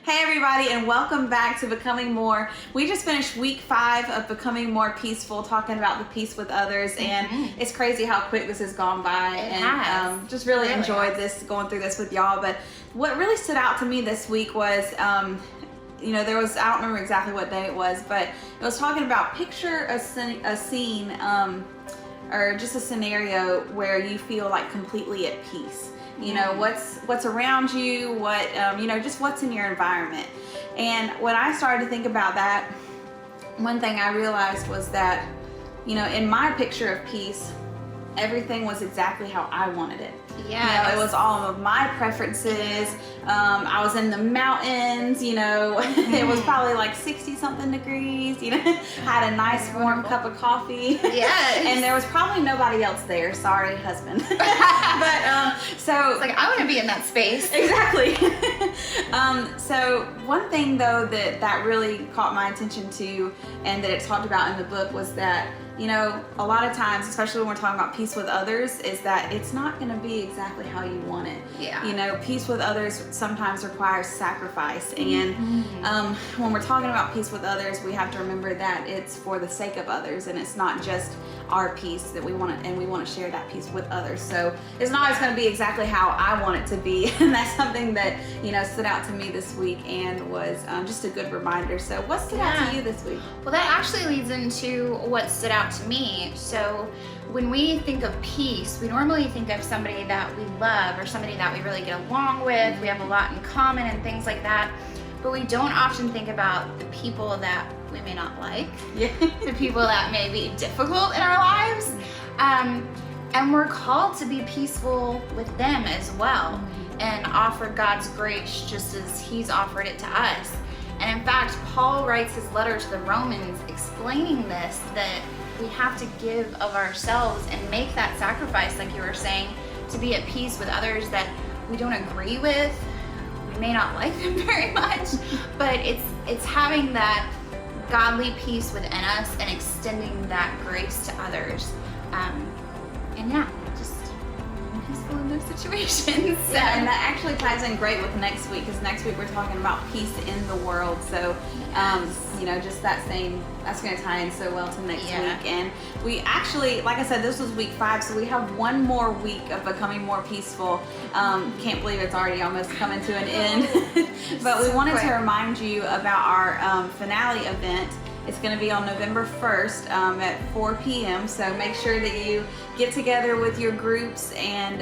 Hey everybody, and welcome back to Becoming More. We just finished week 5 of Becoming More Peaceful, talking about the peace with others, and it's crazy how quick this has gone by. Just really enjoyed this, going through this with y'all. But what really stood out to me this week was, there was, I don't remember exactly what day it was, but it was talking about picture a scene, or just a scenario where you feel like completely at peace. You know, what's around you, just what's in your environment. And when I started to think about that, one thing I realized was that, in my picture of peace, everything was exactly how I wanted it. Yeah, it was all of my preferences. I was in the mountains, it was probably like 60 something degrees, had a nice warm cup of coffee. Yes. And there was probably nobody else there. Sorry, husband. So it's like, I want to be in that space. Exactly. So one thing though that really caught my attention too, and that it talked about in the book, was that a lot of times, especially when we're talking about peace with others, is that it's not going to be exactly how you want it. Yeah. Peace with others sometimes requires sacrifice. And when we're talking about peace with others, we have to remember that it's for the sake of others, and it's not just our peace that we want to, and we want to share that peace with others. So it's not always going to be exactly how I want it to be. And that's something that, stood out to me this week and was just a good reminder. So what stood out to you this week? Well, that actually leads into what stood out to me. So when we think of peace, we normally think of somebody that we love or somebody that we really get along with. We have a lot in common and things like that. But we don't often think about the people that we may not like, the people that may be difficult in our lives. And we're called to be peaceful with them as well, and offer God's grace just as He's offered it to us. And in fact, Paul writes his letter to the Romans explaining this, that we have to give of ourselves and make that sacrifice, like you were saying, to be at peace with others that we don't agree with. We may not like them very much, but it's having that godly peace within us and extending that grace to others. Just peaceful in those situations. Yeah, and that actually ties in great with next week, because next week we're talking about peace in the world. So, just that's going to tie in so well to next week. And we actually, like I said, this was week 5, so we have one more week of Becoming More Peaceful. Can't believe it's already almost coming to an end. But we wanted to remind you about our finale event. It's going to be on November 1st at 4 p.m. So make sure that you get together with your groups and,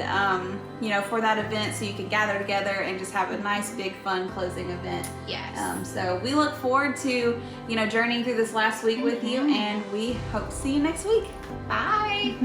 for that event, so you can gather together and just have a nice, big, fun closing event. Yes. So we look forward to, journeying through this last week with you, and we hope to see you next week. Bye.